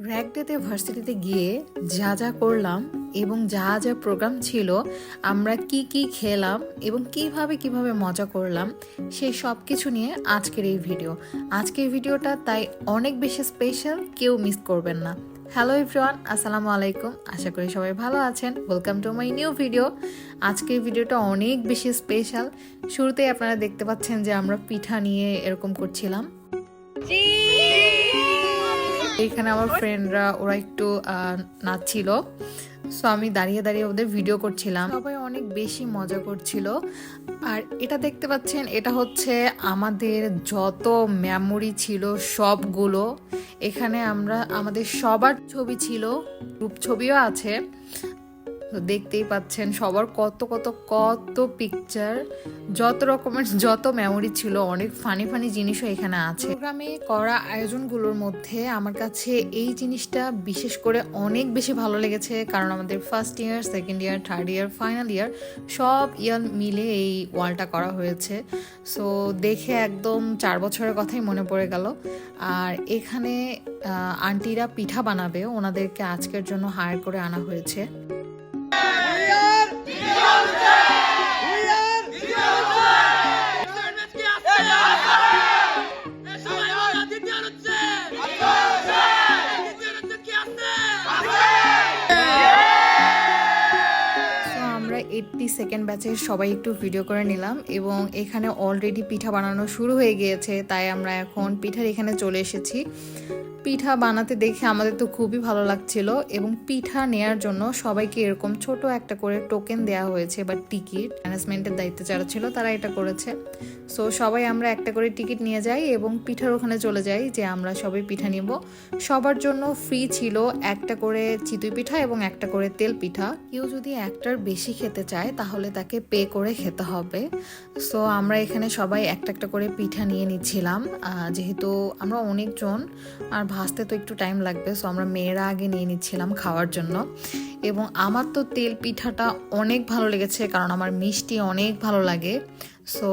Rag ডেতে ভার্সিটিতে গিয়ে যা যা করলাম এবং যা যা প্রোগ্রাম ছিল, আমরা কি কি খেলাম এবং কিভাবে মজা করলাম, সেই সব কিছু নিয়ে আজকের এই ভিডিও। আজকের ভিডিওটা তাই অনেক বেশি স্পেশাল, কেউ মিস করবেন না। হ্যালো এভরিওয়ান, আসসালামু আলাইকুম। আশা করি সবাই ভালো আছেন। Welcome to my new video. আজকের ভিডিওটা অনেক বেশি স্পেশাল। শুরুতেই আপনারা দেখতে পাচ্ছেন যে আমরা পিঠা নিয়ে এরকম করছিলাম। এখানে আমার ফ্রেন্ডরা ওরা একটু নাচছিল, সো আমি দাঁড়িয়ে দাঁড়িয়ে ওদের ভিডিও করছিলাম। সবাই অনেক বেশি মজা করছিল। আর এটা দেখতে পাচ্ছেন, এটা হচ্ছে আমাদের যত মেমোরি ছিল সবগুলো। এখানে আমাদের সবার ছবি ছিল, গ্রুপ ছবিও আছে। তো দেখতেই পাচ্ছেন সবার কত কত কত পিকচার, যত রকমের যত মেমোরি ছিল, অনেক ফানি ফানি জিনিসও এখানে আছে। প্রোগ্রামে করা আয়োজনগুলোর মধ্যে আমার কাছে এই জিনিসটা বিশেষ করে অনেক বেশি ভালো লেগেছে, কারণ আমাদের first year, second year, third year, final year সব ইয়ার মিলে এই ওয়ালটা করা হয়েছে। সো দেখে একদম 4 বছরের কথাই মনে পড়ে গেল। আর এখানে আন্টিরা পিঠা বানাবে, ওনাদেরকে আজকের জন্য হায়ার করে আনা হয়েছে। আমরা 82nd ব্যাচের সবাই একটু ভিডিও করে নিলাম এবং এখানে অলরেডি পিঠা বানানো শুরু হয়ে গিয়েছে, তাই আমরা এখন পিঠার এখানে চলে এসেছি। পিঠা বানাতে দেখে আমাদের তো খুবই ভালো লাগছিল এবং পিঠা নেয়ার জন্য সবাইকে এরকম ছোট একটা করে টোকেন দেওয়া হয়েছে বা টিকিট। ম্যানেজমেন্টের দায়িত্বে যারা ছিল তারা এটা করেছে। সো সবাই আমরা একটা করে টিকিট নিয়ে যাই এবং পিঠার ওখানে চলে যাই যে আমরা সবাই পিঠা নিব। সবার জন্য ফ্রি ছিল একটা করে চিতই পিঠা এবং একটা করে তেল পিঠা। কেউ যদি একটার বেশি খেতে চায় তাহলে তাকে পে করে খেতে হবে। সো আমরা এখানে সবাই একটা একটা করে পিঠা নিয়ে নিচ্ছিলাম, যেহেতু আমরা অনেকজন আর ভাজতে তো একটু টাইম লাগবে, সো আমরা মেয়েরা আগে নিয়ে নিচ্ছিলাম খাওয়ার জন্য। এবং আমার তো তেল পিঠাটা অনেক ভালো লেগেছে, কারণ আমার মিষ্টি অনেক ভালো লাগে। সো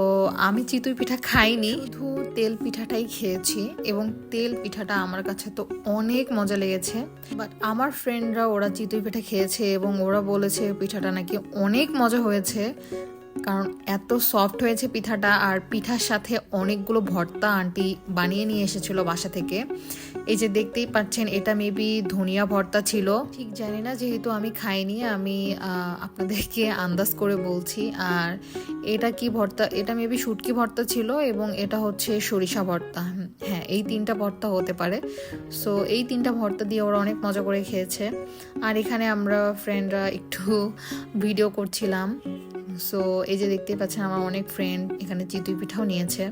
আমি চিতই পিঠা খাইনি, শুধু তেল পিঠাটাই খেয়েছি এবং তেল পিঠাটা আমার কাছে তো অনেক মজা লেগেছে। বাট আমার ফ্রেন্ডরা ওরা চিতই পিঠা খেয়েছে এবং ওরা বলেছে পিঠাটা নাকি অনেক মজা হয়েছে, কারণ এত সফট হয়েছে পিঠাটা। আর পিঠার সাথে অনেকগুলো ভর্তা আন্টি বানিয়ে নিয়ে এসেছিল বাসা থেকে। এই যে দেখতেই পাচ্ছেন, এটা মেবি ধনিয়া ভর্তা ছিল, ঠিক জানি না, যেহেতু আমি খাইনি, আমি আপনাদেরকে আন্দাজ করে বলছি। আর এটা কি ভর্তা, এটা মেবি শুটকি ভর্তা ছিল এবং এটা হচ্ছে সরিষা ভর্তা। হ্যাঁ, এই 3টা ভর্তা হতে পারে। সো এই 3টা ভর্তা দিয়ে ওরা অনেক মজা করে খেয়েছে। আর এখানে আমরা ফ্রেন্ডরা একটু ভিডিও করছিলাম। সো এই যে দেখতেই পাচ্ছেন, আমার অনেক ফ্রেন্ড এখানে চিতই পিঠাও নিয়েছে।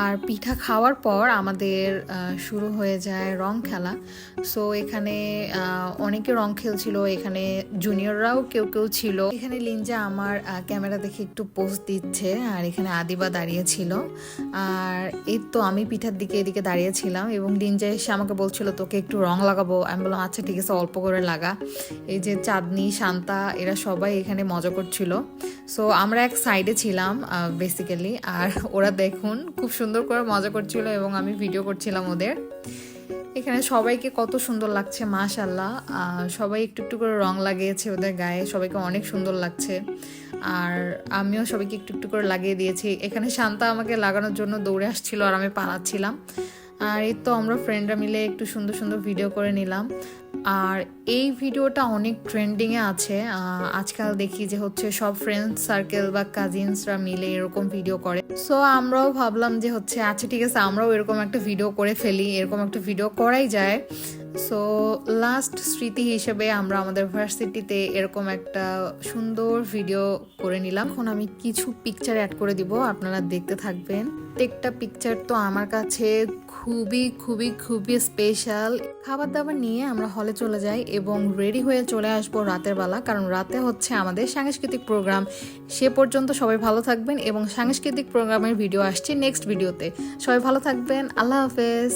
আর পিঠা খাওয়ার পর আমাদের শুরু হয়ে যায় রং খেলা। সো এখানে অনেকে রং খেলছিল, এখানে জুনিয়ররাও কেউ কেউ ছিল। এখানে লিনজা আমার ক্যামেরা দেখে একটু পোজ দিচ্ছে, আর এখানে আদিবা দাঁড়িয়েছিল। আর এই তো আমি পিঠার দিকে এদিকে দাঁড়িয়েছিলাম এবং লিনজা এসে আমাকে বলছিল তোকে একটু রং লাগাবো। আমি বললাম আচ্ছা ঠিক আছে, অল্প করে লাগা। এই যে চাঁদনি, শান্তা, এরা সবাই এখানে মজা করছিল। সো আমরা এক সাইডে ছিলাম বেসিক্যালি, আর ওরা দেখুন খুব সুন্দর করে মজা করছিল এবং আমি ভিডিও করছিলাম ওদের। এখানে সবাইকে কত সুন্দর লাগছে, মাশাআল্লাহ। সবাই একটু একটু করে রং লাগিয়েছে ওদের গায়ে, সবাইকে অনেক সুন্দর লাগছে। আর আমিও সবাইকে একটু একটু করে লাগিয়ে দিয়েছি। এখানে শান্তা আমাকে লাগানোর জন্য দৌড়ে আসছিল আর আমি পালাচ্ছিলাম। আর এই তো আমরা ফ্রেন্ডরা মিলে একটু সুন্দর সুন্দর ভিডিও করে নিলাম। আর এই ভিডিওটা অনেক ট্রেন্ডিংয়ে আছে। আজকাল দেখি যে হচ্ছে সব ফ্রেন্ড সার্কেল বা কাজিনসরা মিলে এরকম ভিডিও করে। সো আমরাও ভাবলাম যে হচ্ছে আচ্ছা ঠিক আছে, আমরাও এরকম একটা ভিডিও করে ফেলি, এরকম একটা ভিডিও করাই যায়। সো লাস্ট স্মৃতি হিসেবে আমরা আমাদের ভার্সিটিতে এরকম একটা সুন্দর ভিডিও করে নিলাম। এখন আমি কিছু পিকচার অ্যাড করে দিব, আপনারা দেখতে থাকবেন। প্রত্যেকটা পিকচার তো আমার কাছে খুবই খুবই খুবই স্পেশাল। খাবার দাবার নিয়ে আমরা হলে চলে যাই এবং রেডি হয়ে চলে আসবো রাতের বেলা, কারণ রাতে হচ্ছে আমাদের সাংস্কৃতিক প্রোগ্রাম। সে পর্যন্ত সবাই ভালো থাকবেন এবং সাংস্কৃতিক প্রোগ্রামের ভিডিও আসছে নেক্সট ভিডিওতে। সবাই ভালো থাকবেন, আল্লাহ হাফেজ।